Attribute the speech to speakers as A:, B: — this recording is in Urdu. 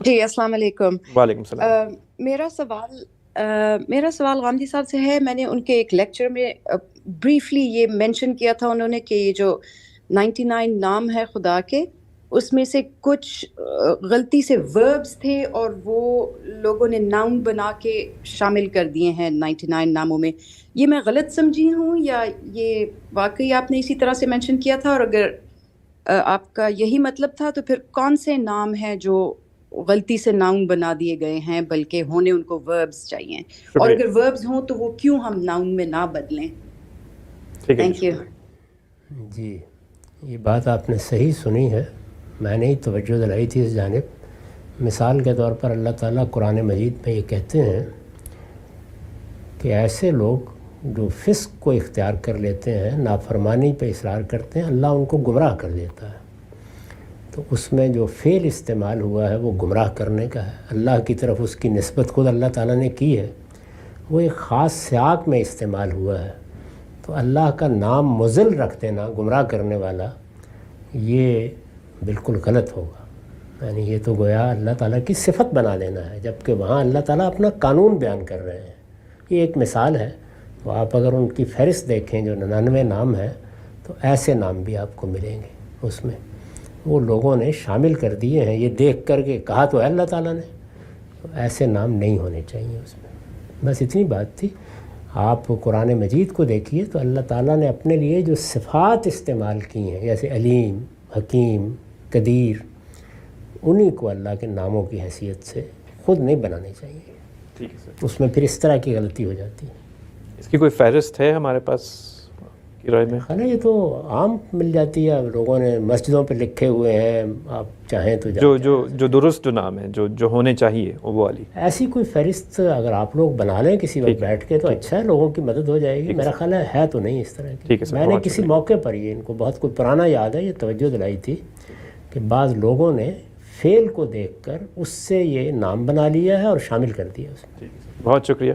A: جی السلام علیکم.
B: وعلیکم السلام.
A: میرا سوال غامدی صاحب سے ہے. میں نے ان کے ایک لیکچر میں بریفلی یہ مینشن کیا تھا انہوں نے کہ یہ جو 99 نام ہے خدا کے، اس میں سے کچھ غلطی سے وربز تھے اور وہ لوگوں نے ناؤن بنا کے شامل کر دیے ہیں 99 ناموں میں. یہ میں غلط سمجھی ہوں یا یہ واقعی آپ نے اسی طرح سے مینشن کیا تھا؟ اور اگر آپ کا یہی مطلب تھا تو پھر کون سے نام ہیں جو غلطی سے ناؤن بنا دیے گئے ہیں بلکہ ہونے ان کو وربز چاہیے؟ اور اگر وربز ہوں تو وہ کیوں ہم ناؤن میں نہ بدلیں؟ Thank you.
C: جی یہ بات آپ نے صحیح سنی ہے، میں نے ہی توجہ دلائی تھی اس جانب. مثال کے طور پر اللہ تعالیٰ قرآن مجید میں یہ کہتے ہیں کہ ایسے لوگ جو فسق کو اختیار کر لیتے ہیں، نافرمانی پہ اصرار کرتے ہیں، اللہ ان کو گمراہ کر دیتا ہے. تو اس میں جو فعل استعمال ہوا ہے وہ گمراہ کرنے کا ہے. اللہ کی طرف اس کی نسبت خود اللہ تعالیٰ نے کی ہے، وہ ایک خاص سیاق میں استعمال ہوا ہے. تو اللہ کا نام مضل رکھ دینا، گمراہ کرنے والا، یہ بالکل غلط ہوگا. یعنی یہ تو گویا اللہ تعالیٰ کی صفت بنا لینا ہے، جبکہ وہاں اللہ تعالیٰ اپنا قانون بیان کر رہے ہیں. یہ ایک مثال ہے. تو آپ اگر ان کی فہرست دیکھیں جو 99 نام ہیں تو ایسے نام بھی آپ کو ملیں گے. اس میں وہ لوگوں نے شامل کر دیے ہیں، یہ دیکھ کر کے کہا تو ہے اللہ تعالیٰ نے، تو ایسے نام نہیں ہونے چاہیے اس میں. بس اتنی بات تھی. آپ قرآن مجید کو دیکھیے تو اللہ تعالیٰ نے اپنے لیے جو صفات استعمال کی ہیں، جیسے علیم، حکیم، قدیر، انہی کو اللہ کے ناموں کی حیثیت سے خود نہیں بنانے چاہیے.
B: ٹھیک ہے سر.
C: اس میں پھر اس طرح کی غلطی ہو جاتی ہے.
B: اس کی کوئی فہرست ہے ہمارے پاس کی رائے میں؟
C: خانہ یہ تو عام مل جاتی ہے، لوگوں نے مسجدوں پہ لکھے ہوئے ہیں، آپ چاہیں تو
B: جو درست جو نام ہے جو ہونے چاہیے وہ والی.
C: ایسی کوئی فہرست اگر آپ لوگ بنا لیں کسی وقت بیٹھ کے تو اچھا ہے، لوگوں کی مدد ہو جائے گی. میرا خیال ہے تو نہیں اس طرح کی. میں نے کسی موقع پر یہ ان کو بہت کوئی پرانا یاد ہے، یہ توجہ دلائی تھی کہ بعض لوگوں نے فعل کو دیکھ کر اس سے یہ نام بنا لیا ہے اور شامل کر دیا اس میں.
B: بہت شکریہ.